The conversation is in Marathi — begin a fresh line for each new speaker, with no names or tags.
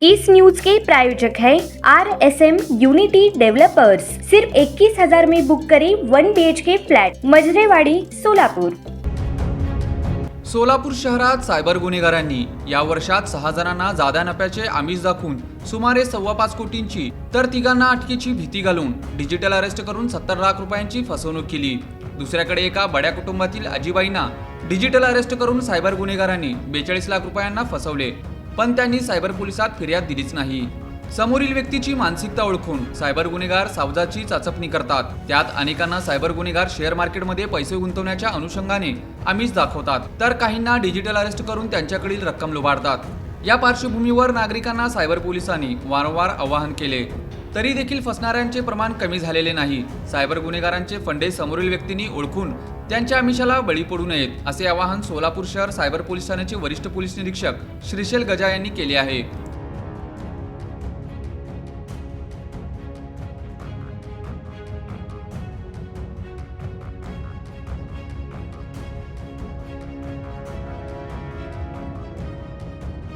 इस न्यूज के प्रायोजक है RSM यूनिटी डेवलपर्स। सिर्फ 21,000 में बुक करें 1 BHK फ्लॅट, मजरेवाडी, सोलापूर।
सोलापूर शहरात सायबर गुन्हेगारांनी या वर्षात 6 जणांना जादा नफ्याचे आमिष दाखवून सुमारे 5.25 कोटींची तर तिघांना अटकेची भीती घालून डिजिटल अरेस्ट करून 70 लाख रुपयांची फसवणूक केली। दुसऱ्याकडे एका बड्या कुटुंबातील आजीबाईंना डिजिटल अरेस्ट करून सायबर गुन्हेगारांनी 42 लाख रुपयांना फसवले, पण त्यांनी सायबर पोलिसात फिर्याद दिलीच नाही। समोरील व्यक्तीची मानसिकता ओळखून सायबर गुन्हेगार सावजाची चाचपणी करतात। त्यात अनेकांना सायबर गुन्हेगार शेअर मार्केटमध्ये पैसे गुंतवण्याच्या अनुषंगाने आमिष दाखवतात, तर काहींना डिजिटल अरेस्ट करून त्यांच्याकडील रक्कम लुबाडतात। या पार्श्वभूमीवर नागरिकांना सायबर पोलिसांनी वारंवार आवाहन केले, तरी देखील फसणाऱ्यांचे प्रमाण कमी झालेले नाही। सायबर गुन्हेगारांचे फंडे समोरील व्यक्तींनी ओळखून त्यांच्या आमिषाला बळी पडू नयेत, असे आवाहन सोलापूर शहर सायबर पोलीस ठाण्याचे वरिष्ठ पोलीस निरीक्षक श्रीशैल गजा यांनी केले आहे।